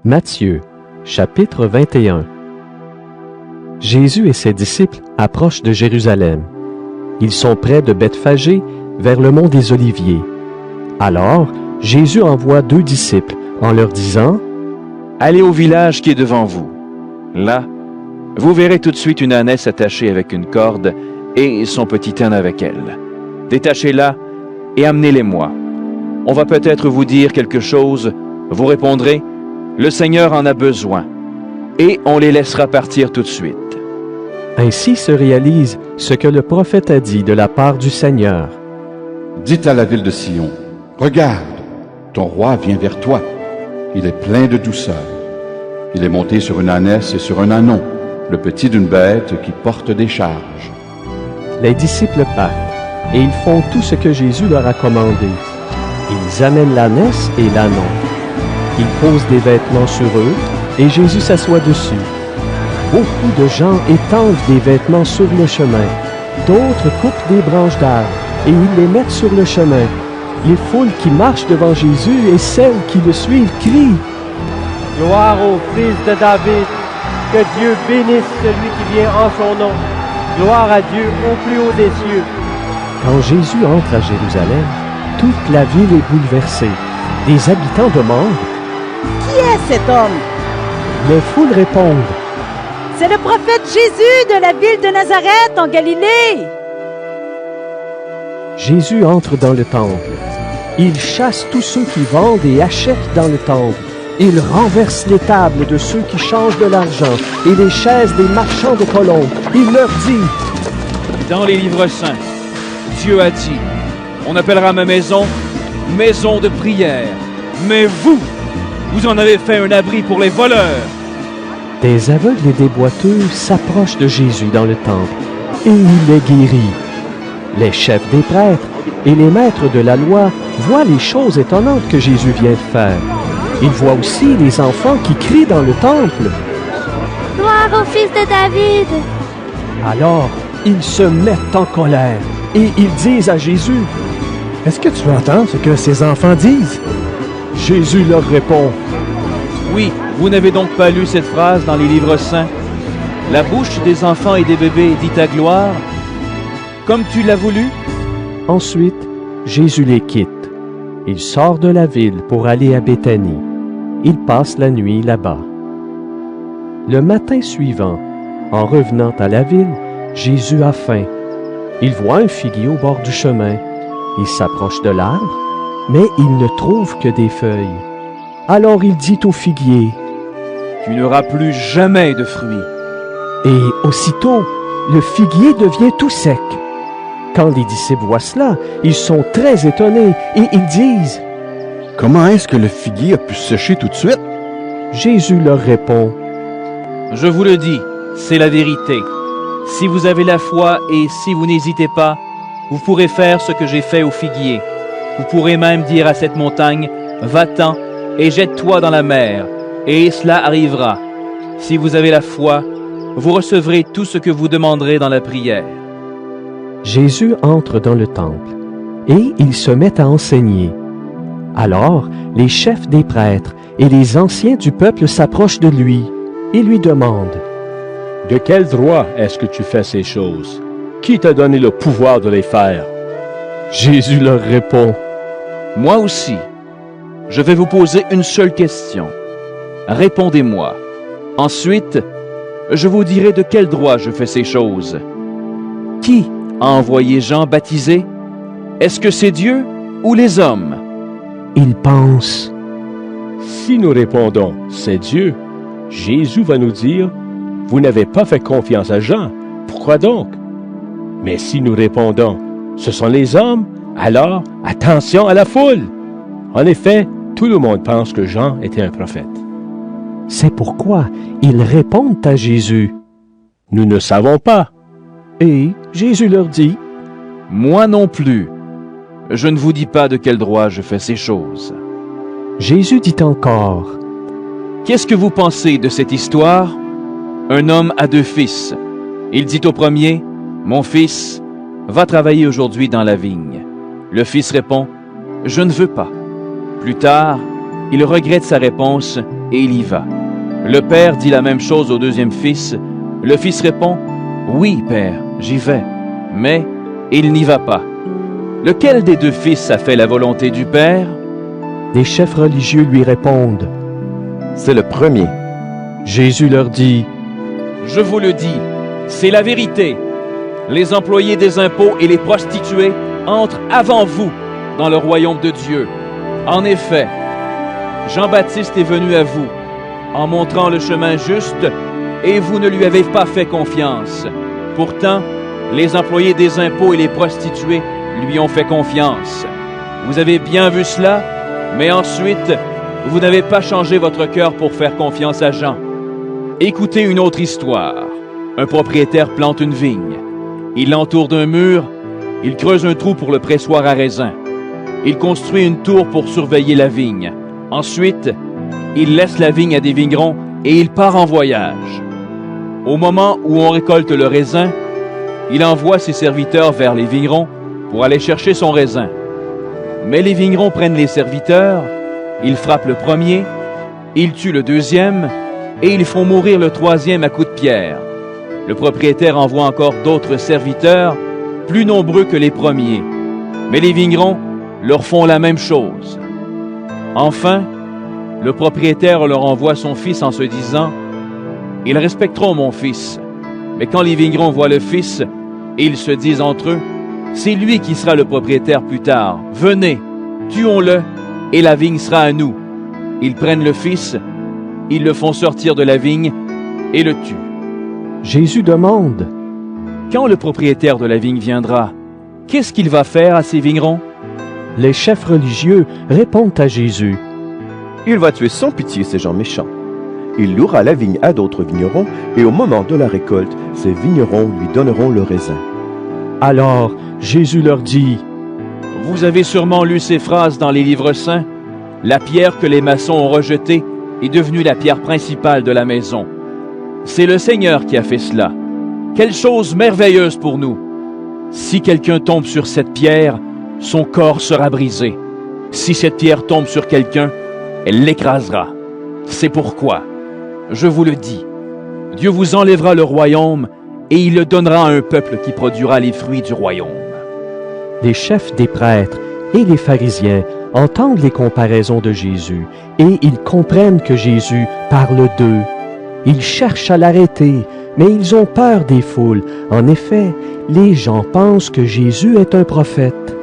Matthieu, chapitre 21. Jésus et ses disciples approchent de Jérusalem. Ils sont près de Bethphagée, vers le mont des Oliviers. Alors, Jésus envoie 2 disciples en leur disant : « Allez au village qui est devant vous. Là, vous verrez tout de suite une ânesse attachée avec une corde et son petit âne avec elle. Détachez-la et amenez-les-moi. On va peut-être vous dire quelque chose. Vous répondrez : le Seigneur en a besoin. Et on les laissera partir tout de suite. » Ainsi se réalise ce que le prophète a dit de la part du Seigneur. Dites à la ville de Sion, regarde, ton roi vient vers toi. Il est plein de douceur. Il est monté sur une ânesse et sur un ânon, le petit d'une bête qui porte des charges. Les disciples partent, et ils font tout ce que Jésus leur a commandé. Ils amènent l'ânesse et l'ânon. Ils posent des vêtements sur eux, et Jésus s'assoit dessus. Beaucoup de gens étendent des vêtements sur le chemin. D'autres coupent des branches d'arbres, et ils les mettent sur le chemin. Les foules qui marchent devant Jésus et celles qui le suivent crient : « Gloire au Fils de David, que Dieu bénisse celui qui vient en son nom. Gloire à Dieu au plus haut des cieux. » Quand Jésus entre à Jérusalem, toute la ville est bouleversée. Des habitants demandent : « Qui est cet homme ?» Les foules répondent : « C'est le prophète Jésus de la ville de Nazareth en Galilée. » Jésus entre dans le temple. Il chasse tous ceux qui vendent et achètent dans le temple. Il renverse les tables de ceux qui changent de l'argent et les chaises des marchands de colombes. Il leur dit : « Dans les livres saints, Dieu a dit, on appellera ma maison maison de prière. Mais vous en avez fait un abri pour les voleurs. » Des aveugles et des boiteux s'approchent de Jésus dans le temple, et il les guérit. Les chefs des prêtres et les maîtres de la loi voient les choses étonnantes que Jésus vient de faire. Ils voient aussi les enfants qui crient dans le temple : « Gloire au Fils de David !» Alors, ils se mettent en colère, et ils disent à Jésus : « Est-ce que tu entends ce que ces enfants disent ?» Jésus leur répond : « Oui, vous n'avez donc pas lu cette phrase dans les livres saints ? La bouche des enfants et des bébés dit ta gloire, comme tu l'as voulu. » Ensuite, Jésus les quitte. Il sort de la ville pour aller à Béthanie. Il passe la nuit là-bas. Le matin suivant, en revenant à la ville, Jésus a faim. Il voit un figuier au bord du chemin. Il s'approche de l'arbre, mais il ne trouve que des feuilles. Alors il dit au figuier : « Tu n'auras plus jamais de fruits. » Et aussitôt, le figuier devient tout sec. Quand les disciples voient cela, ils sont très étonnés et ils disent : « Comment est-ce que le figuier a pu sécher tout de suite ?» Jésus leur répond : « Je vous le dis, c'est la vérité. Si vous avez la foi et si vous n'hésitez pas, vous pourrez faire ce que j'ai fait au figuier. Vous pourrez même dire à cette montagne : va-t'en et jette-toi dans la mer, et cela arrivera. Si vous avez la foi, vous recevrez tout ce que vous demanderez dans la prière. » Jésus entre dans le temple, et il se met à enseigner. Alors, les chefs des prêtres et les anciens du peuple s'approchent de lui et lui demandent : « De quel droit est-ce que tu fais ces choses? Qui t'a donné le pouvoir de les faire? » Jésus leur répond : « Moi aussi, je vais vous poser une seule question. Répondez-moi. Ensuite, je vous dirai de quel droit je fais ces choses. Qui a envoyé Jean baptiser? Est-ce que c'est Dieu ou les hommes? » Il pense : « Si nous répondons « c'est Dieu », Jésus va nous dire « Vous n'avez pas fait confiance à Jean, pourquoi donc? » Mais si nous répondons « Ce sont les hommes », alors attention à la foule. En effet, tout le monde pense que Jean était un prophète. C'est pourquoi ils répondent à Jésus : « Nous ne savons pas. » Et Jésus leur dit : « Moi non plus. Je ne vous dis pas de quel droit je fais ces choses. » Jésus dit encore : « Qu'est-ce que vous pensez de cette histoire? Un homme a 2 fils. Il dit au premier : « Mon fils, va travailler aujourd'hui dans la vigne. » Le fils répond : « Je ne veux pas. » Plus tard, il regrette sa réponse et il y va. Le père dit la même chose au deuxième fils. Le fils répond, « Oui, père, j'y vais. » Mais il n'y va pas. Lequel des deux fils a fait la volonté du père? Les chefs religieux lui répondent. C'est le premier. Jésus leur dit, « Je vous le dis, c'est la vérité. Les employés des impôts et les prostituées entrent avant vous dans le royaume de Dieu. En effet, Jean-Baptiste est venu à vous en montrant le chemin juste et vous ne lui avez pas fait confiance. Pourtant, les employés des impôts et les prostituées lui ont fait confiance. Vous avez bien vu cela, mais ensuite, vous n'avez pas changé votre cœur pour faire confiance à Jean. Écoutez une autre histoire. Un propriétaire plante une vigne. Il l'entoure d'un mur, il creuse un trou pour le pressoir à raisin. Il construit une tour pour surveiller la vigne. Ensuite, il laisse la vigne à des vignerons et il part en voyage. Au moment où on récolte le raisin, il envoie ses serviteurs vers les vignerons pour aller chercher son raisin. Mais les vignerons prennent les serviteurs, ils frappent le premier, ils tuent le deuxième et ils font mourir le troisième à coups de pierre. Le propriétaire envoie encore d'autres serviteurs, plus nombreux que les premiers. Mais les vignerons leur font la même chose. Enfin, le propriétaire leur envoie son fils en se disant « Ils respecteront mon fils. » Mais quand les vignerons voient le fils, ils se disent entre eux « C'est lui qui sera le propriétaire plus tard. Venez, tuons-le, et la vigne sera à nous. » Ils prennent le fils, ils le font sortir de la vigne et le tuent. Jésus demande, « Quand le propriétaire de la vigne viendra, qu'est-ce qu'il va faire à ces vignerons? » Les chefs religieux répondent à Jésus, « Il va tuer sans pitié ces gens méchants. Il louera la vigne à d'autres vignerons, et au moment de la récolte, ces vignerons lui donneront le raisin. » Alors Jésus leur dit, « Vous avez sûrement lu ces phrases dans les livres saints. La pierre que les maçons ont rejetée est devenue la pierre principale de la maison. C'est le Seigneur qui a fait cela. Quelle chose merveilleuse pour nous! Si quelqu'un tombe sur cette pierre, son corps sera brisé. Si cette pierre tombe sur quelqu'un, elle l'écrasera. C'est pourquoi, je vous le dis, Dieu vous enlèvera le royaume et il le donnera à un peuple qui produira les fruits du royaume. » Les chefs des prêtres et les pharisiens entendent les comparaisons de Jésus et ils comprennent que Jésus parle d'eux. Ils cherchent à l'arrêter, mais ils ont peur des foules. En effet, les gens pensent que Jésus est un prophète.